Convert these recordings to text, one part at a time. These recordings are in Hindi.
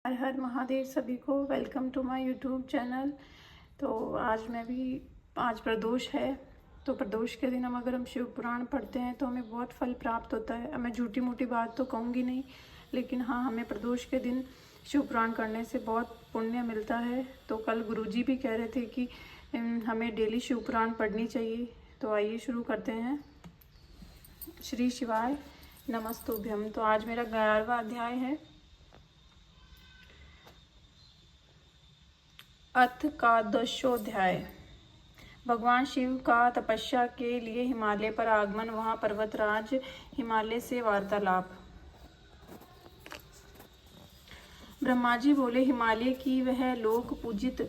हर हर महादेव सभी को welcome to my YouTube channel. तो आज प्रदोष है। तो प्रदोष के दिन अगर हम शिव पुराण पढ़ते हैं तो हमें बहुत फल प्राप्त होता है। अब मैं झूठी मूठी बात तो कहूँगी नहीं, लेकिन हाँ, हमें प्रदोष के दिन शिव पुराण करने से बहुत पुण्य मिलता है। तो कल गुरुजी भी कह रहे थे कि हमें डेली शिव पुराण पढ़नी चाहिए। तो आइए शुरू करते हैं। श्री शिवाय नमस्तुभ्यम। तो आज मेरा 11वां अध्याय है। अथ का 10वां। भगवान शिव का तपस्या के लिए हिमालय पर आगमन, वहां पर्वतराज हिमालय से वार्तालाप। ब्रह्मा जी बोले, हिमालय की वह लोक पूजित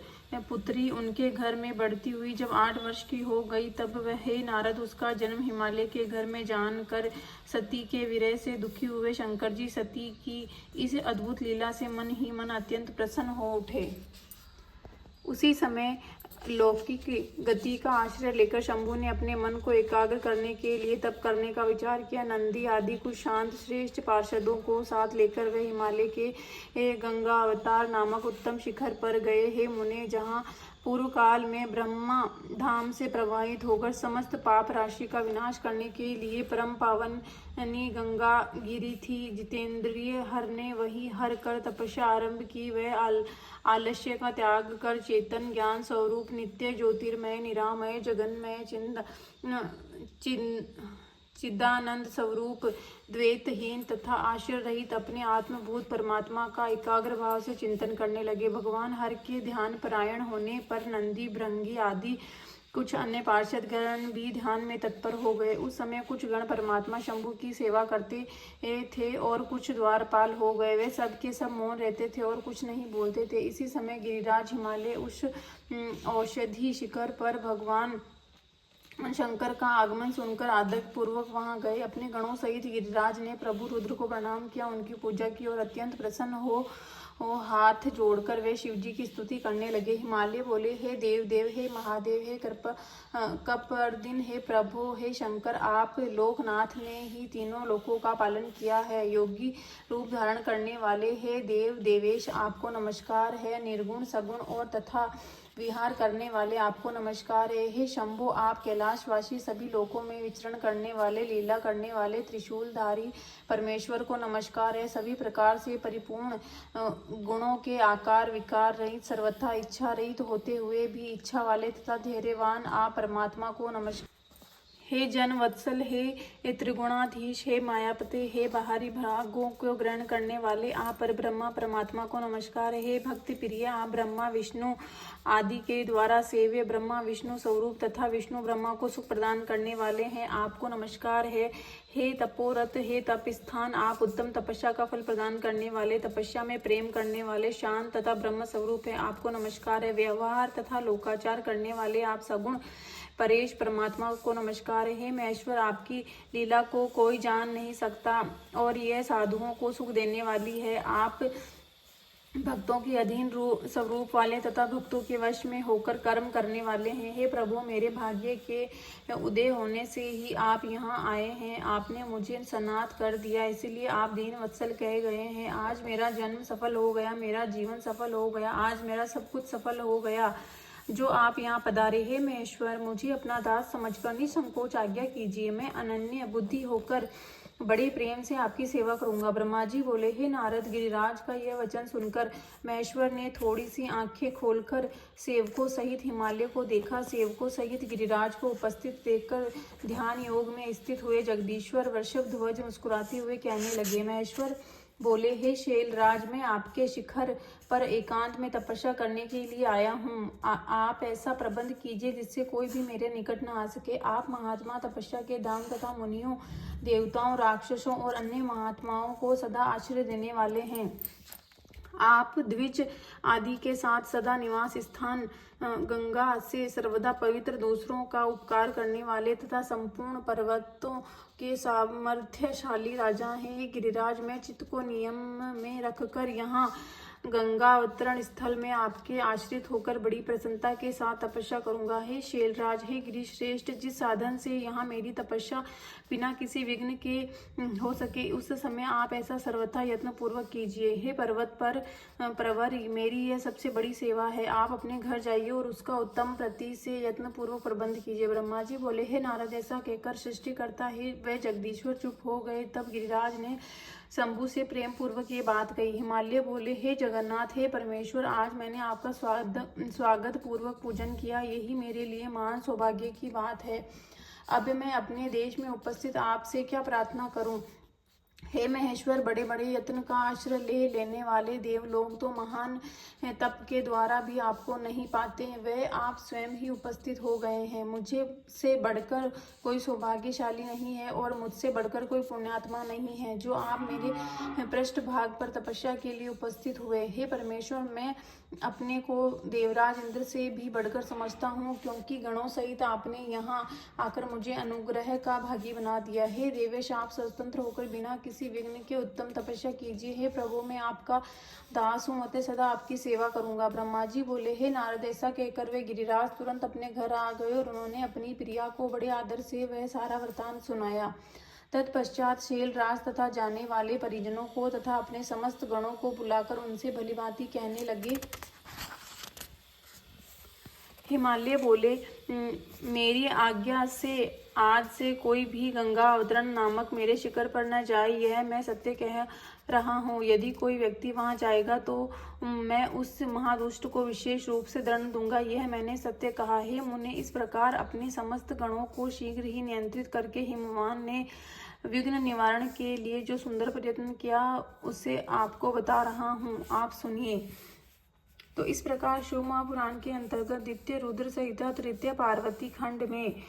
पुत्री उनके घर में बढ़ती हुई जब 8 वर्ष की हो गई, तब वह हे नारद, उसका जन्म हिमालय के घर में जानकर सती के विरह से दुखी हुए शंकर जी सती की इस अद्भुत लीला से मन ही मन अत्यंत प्रसन्न हो उठे। उसी समय लौकिक गति का आश्रय लेकर शंभु ने अपने मन को एकाग्र करने के लिए तप करने का विचार किया। नंदी आदि कुछ शांत श्रेष्ठ पार्षदों को साथ लेकर वे हिमालय के गंगा अवतार नामक उत्तम शिखर पर गए। हे मुने, जहाँ पूर्व काल में ब्रह्मा धाम से प्रवाहित होकर समस्त पाप राशि का विनाश करने के लिए परम पावनी गंगा गिरी थी, जितेंद्रिय हर ने वही हर कर तपस्या आरंभ की। वह आलस्य का त्याग कर चेतन ज्ञान स्वरूप नित्य ज्योतिर्मय निरामय जगन्मय चिदानंद स्वरूप द्वैतहीन तथा आश्रय रहित अपने आत्मभूत परमात्मा का एकाग्र भाव से चिंतन करने लगे। भगवान हर के ध्यान परायण होने पर नंदी भृंगी आदि कुछ अन्य पार्षद गण भी ध्यान में तत्पर हो गए। उस समय कुछ गण परमात्मा शंभु की सेवा करते थे और कुछ द्वारपाल हो गए। वे सब के सब मौन रहते थे और कुछ नहीं बोलते थे। इसी समय गिरिराज हिमालय उस औषधि शिखर पर भगवान शंकर का आगमन सुनकर आदर पूर्वक वहां गए। अपने गणों सहित गिरिराज ने प्रभु रुद्र को प्रणाम किया, उनकी पूजा की और अत्यंत प्रसन्न हो हाथ जोड़कर वे शिवजी की स्तुति करने लगे। हिमालय बोले, हे देव देव, हे महादेव, हे कपर्दिन, हे प्रभु, हे शंकर, आप लोकनाथ ने ही तीनों लोकों का पालन किया है। योगी रूप धारण करने वाले हे देव देवेश, आपको नमस्कार है। निर्गुण सगुण और तथा विहार करने वाले आपको नमस्कार है। हे शंभु, आप कैलाशवासी सभी लोकों में विचरण करने वाले लीला करने वाले त्रिशूलधारी परमेश्वर को नमस्कार है। सभी प्रकार से परिपूर्ण गुणों के आकार विकार रहित सर्वथा इच्छा रहित होते हुए भी इच्छा वाले तथा धैर्यवान आप परमात्मा को नमस्कार। हे जन वत्सल, हे त्रिगुणाधीश, हे मायापते, हे बाहरी भागों को ग्रहण करने वाले आप पर ब्रह्मा परमात्मा को नमस्कार। हे भक्ति प्रिय, आप ब्रह्मा विष्णु आदि के द्वारा सेव्य ब्रह्मा विष्णु स्वरूप तथा विष्णु ब्रह्मा को सुख प्रदान करने वाले हैं, आपको नमस्कार है। हे तपोरत, हे तप स्थान, आप उत्तम तपस्या का फल प्रदान करने वाले, तपस्या में प्रेम करने वाले, शांत तथा ब्रह्म स्वरूप है, आपको नमस्कार है। व्यवहार तथा लोकाचार करने वाले आप सगुण परेश परमात्मा को नमस्कार है। महेश्वर, आपकी लीला को कोई जान नहीं सकता और यह साधुओं को सुख देने वाली है। आप भक्तों की अधीन स्वरूप वाले तथा भक्तों के वश में होकर कर्म करने वाले हैं। हे प्रभु, मेरे भाग्य के उदय होने से ही आप यहाँ आए हैं। आपने मुझे सनाथ कर दिया, इसलिए आप दीन वत्सल कहे गए हैं। आज मेरा जन्म सफल हो गया, मेरा जीवन सफल हो गया, आज मेरा सब कुछ सफल हो गया जो आप यहाँ पधारे। हे महेश्वर, मुझे अपना दास समझकर निसंकोच आज्ञा कीजिए। मैं अनन्य बुद्धि होकर बड़े प्रेम से आपकी सेवा करूंगा। ब्रह्मा जी बोले, हे नारद, गिरिराज का यह वचन सुनकर महेश्वर ने थोड़ी सी आंखें खोलकर सेवकों सहित हिमालय को देखा। सेवकों सहित गिरिराज को उपस्थित देखकर ध्यान योग में स्थित हुए जगदीश्वर वृषभ ध्वज मुस्कुराते हुए कहने लगे। महेश्वर बोले, हे शैलराज, मैं आपके शिखर पर एकांत में तपस्या करने के लिए आया हूँ। आप ऐसा प्रबंध कीजिए जिससे कोई भी मेरे निकट न आ सके। आप महात्मा तपस्या के धाम तथा मुनियों, देवताओं, राक्षसों और अन्य महात्माओं को सदा आश्रय देने वाले हैं। आप द्विज आदि के साथ सदा निवास स्थान गंगा से सर्वदा पवित्र, दूसरों का उपकार करने वाले तथा संपूर्ण पर्वतों के सामर्थ्यशाली राजा हैं। गिरिराज, मैं चित्त को नियम में रखकर यहाँ गंगा अवतरण स्थल में आपके आश्रित होकर बड़ी प्रसन्नता के साथ तपस्या करूंगा। हे शैलराज, हे गिरिश्रेष्ठ, जिस साधन से यहाँ मेरी तपस्या बिना किसी विघ्न के हो सके, उस समय आप ऐसा सर्वथा यत्न पूर्वक कीजिए। हे पर्वत पर प्रवर, मेरी यह सबसे बड़ी सेवा है। आप अपने घर जाइए और उसका उत्तम प्रति से यत्न पूर्वक प्रबंध कीजिए। ब्रह्मा जी बोले, हे नारद, ऐसा कहकर सृष्टिकर्ता है वह जगदीश्वर चुप हो गए। तब गिरिराज ने शंभु से प्रेम पूर्वक ये बात कही। हिमालय बोले, हे जगन्नाथ, हे परमेश्वर, आज मैंने आपका स्वागत पूर्वक पूजन किया, यही मेरे लिए महान सौभाग्य की बात है। अब मैं अपने देश में उपस्थित आपसे क्या प्रार्थना करूं? हे महेश्वर, बड़े बड़े यत्न का आश्रय लेने वाले देवलोग तो महान तप के द्वारा भी आपको नहीं पाते, वह आप स्वयं ही उपस्थित हो गए हैं। मुझे से बढ़कर कोई सौभाग्यशाली नहीं है और मुझसे बढ़कर कोई पुण्यात्मा नहीं है जो आप मेरे पृष्ठभाग पर तपस्या के लिए उपस्थित हुए। हे परमेश्वर, मैं अपने को देवराज इंद्र से भी बढ़कर समझता हूँ, क्योंकि गणों सहित आपने यहाँ आकर मुझे अनुग्रह का भागी बना दिया। हे देवेश, आप स्वतंत्र होकर बिना किसी विघ्न के उत्तम तपस्या कीजिए। हे प्रभु, मैं आपका दास हूँ, अतः सदा आपकी सेवा करूंगा। ब्रह्मा जी बोले, हे नारद, ऐसा कहकर वे गिरिराज तुरंत अपने घर आ गए और उन्होंने अपनी प्रिया को बड़े आदर से वह सारा वृतांत सुनाया। तत्पश्चात शैलराज तथा जाने वाले परिजनों को तथा अपने समस्त गणों को बुलाकर उनसे भलीभांति कहने लगे। हिमालय बोले, मेरी आज्ञा से आज से कोई भी गंगा अवतरण नामक मेरे शिखर पर न जाए, यह मैं सत्य कह रहा हूँ। यदि कोई व्यक्ति वहां जाएगा तो मैं उस महादुष्ट को विशेष रूप से दंड दूंगा, यह मैंने सत्य कहा है। मुने, इस प्रकार अपने समस्त गणों को शीघ्र ही नियंत्रित करके हिमवान ने विघ्न निवारण के लिए जो सुंदर प्रयत्न किया, उसे आपको बता रहा हूँ, आप सुनिए। तो इस प्रकार शिव महापुराण के अंतर्गत द्वितीय रुद्र संहिता तृतीय पार्वती खंड में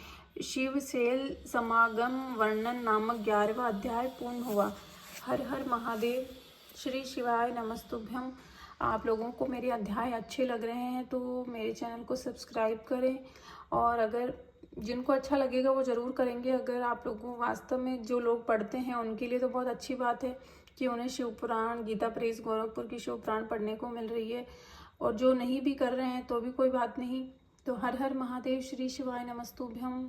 शिव शैल समागम वर्णन नामक 11वां अध्याय पूर्ण हुआ। हर हर महादेव। श्री शिवाय नमस्तुभ्यम। आप लोगों को मेरे अध्याय अच्छे लग रहे हैं तो मेरे चैनल को सब्सक्राइब करें, और अगर जिनको अच्छा लगेगा वो ज़रूर करेंगे। अगर आप लोगों वास्तव में जो लोग पढ़ते हैं उनके लिए तो बहुत अच्छी बात है कि उन्हें शिव पुराण, गीता प्रेस गोरखपुर की शिव पुराण पढ़ने को मिल रही है, और जो नहीं भी कर रहे हैं तो भी कोई बात नहीं। तो हर हर महादेव। श्री शिवाय नमस्तुभ्यम।